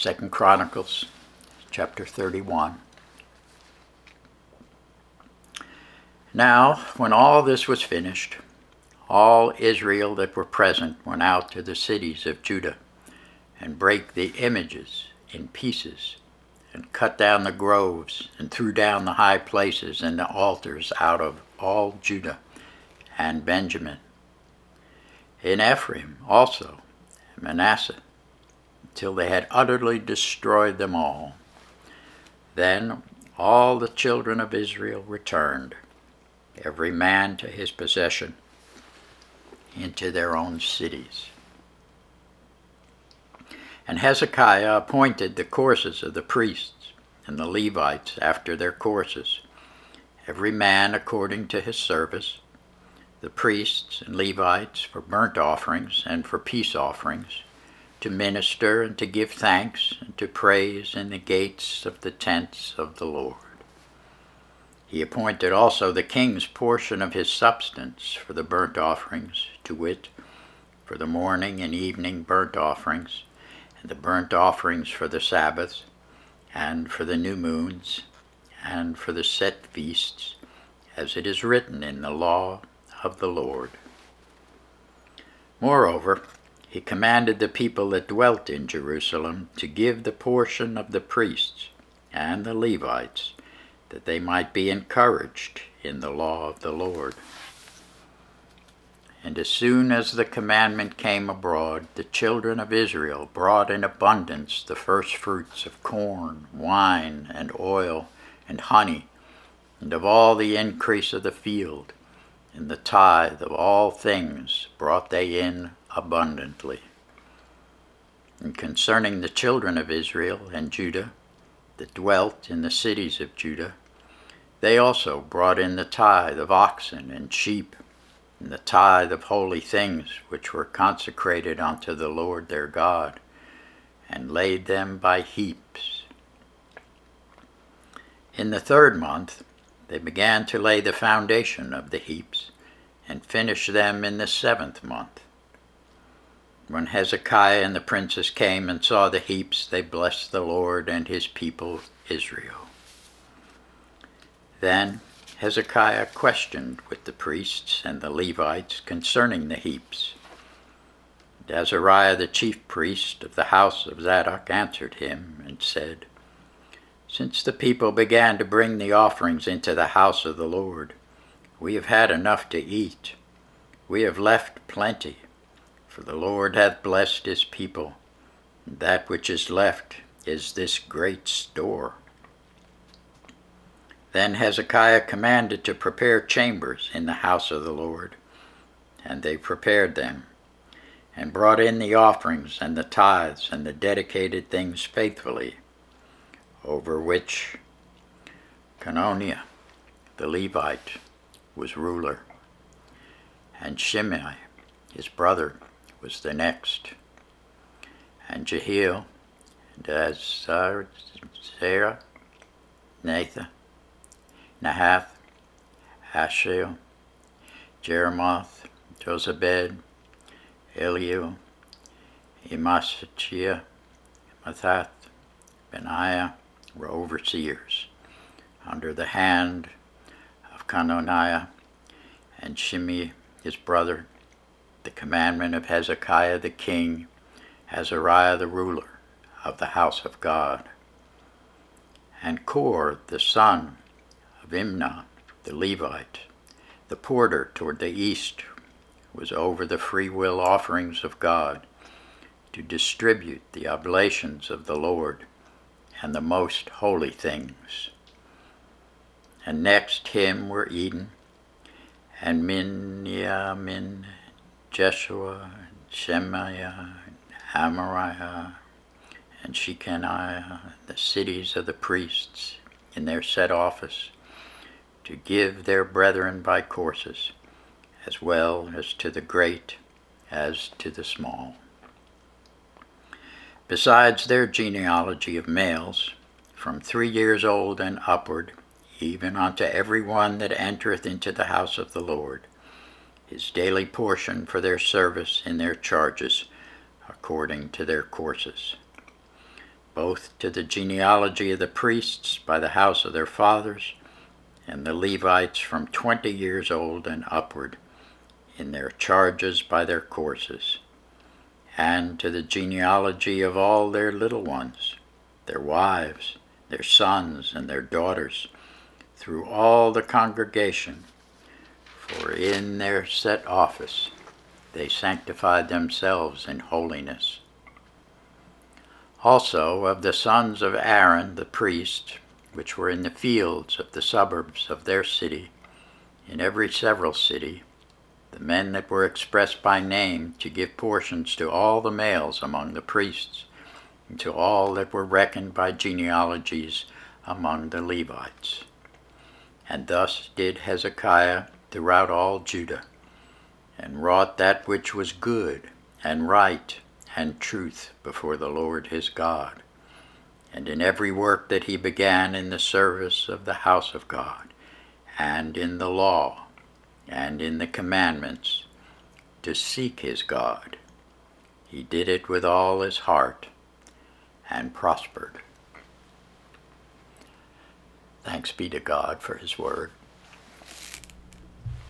2 Chronicles chapter 31. Now, when all this was finished, all Israel that were present went out to the cities of Judah, and brake the images in pieces, and cut down the groves, and threw down the high places and the altars out of all Judah and Benjamin. In Ephraim also, and Manasseh, till they had utterly destroyed them all. Then all the children of Israel returned, every man to his possession, into their own cities. And Hezekiah appointed the courses of the priests and the Levites after their courses, every man according to his service, the priests and Levites for burnt offerings and for peace offerings, to minister and to give thanks and to praise in the gates of the tents of the Lord. He appointed also the king's portion of his substance for the burnt offerings, to wit, for the morning and evening burnt offerings, and the burnt offerings for the Sabbaths, and for the new moons, and for the set feasts, as it is written in the law of the Lord. Moreover, he commanded the people that dwelt in Jerusalem to give the portion of the priests and the Levites, that they might be encouraged in the law of the Lord. And as soon as the commandment came abroad, the children of Israel brought in abundance the first fruits of corn, wine, and oil, and honey, and of all the increase of the field, and the tithe of all things brought they in abundantly. And concerning the children of Israel and Judah that dwelt in the cities of Judah, they also brought in the tithe of oxen and sheep, and the tithe of holy things which were consecrated unto the Lord their God, and laid them by heaps. In the 3rd month they began to lay the foundation of the heaps, and finished them in the 7th month. When Hezekiah and the princes came and saw the heaps, they blessed the Lord and his people Israel. Then Hezekiah questioned with the priests and the Levites concerning the heaps. And Azariah the chief priest of the house of Zadok answered him and said, Since the people began to bring the offerings into the house of the Lord, we have had enough to eat. We have left plenty, for the Lord hath blessed his people, and that which is left is this great store. Then Hezekiah commanded to prepare chambers in the house of the Lord, and they prepared them, and brought in the offerings and the tithes and the dedicated things faithfully, over which Cononiah the Levite was ruler, and Shimei his brother was the next, and Jehiel, and Azariah, Nathan, Nahath, Ashiel, Jeremoth, Jozabed, Eliu, Emaschiah, Mathath, Benaiah were overseers, under the hand of Cononiah and Shimei his brother, the commandment of Hezekiah the king, Azariah the ruler of the house of God. And Kor the son of Imnah the Levite, the porter toward the east, was over the freewill offerings of God, to distribute the oblations of the Lord and the most holy things. And next him were Eden, and Miniamin, Jeshua, and Shemaiah, and Amariah, and Shechaniah, the cities of the priests in their set office, to give their brethren by courses, as well as to the great as to the small. Besides their genealogy of males, from 3 years old and upward, even unto every one that entereth into the house of the Lord, his daily portion for their service in their charges, according to their courses. both to the genealogy of the priests by the house of their fathers, and the Levites from 20 years old and upward, in their charges by their courses, and to the genealogy of all their little ones, their wives, their sons, and their daughters, through all the congregation, for in their set office they sanctified themselves in holiness. Also of the sons of Aaron the priest, which were in the fields of the suburbs of their city, in every several city, the men that were expressed by name to give portions to all the males among the priests, and to all that were reckoned by genealogies among the Levites. And thus did Hezekiah throughout all Judah, and wrought that which was good and right and truth before the Lord his God, and in every work that he began in the service of the house of God, and in the law, and in the commandments, to seek his God. He did it with all his heart, and prospered. Thanks be to God for his word.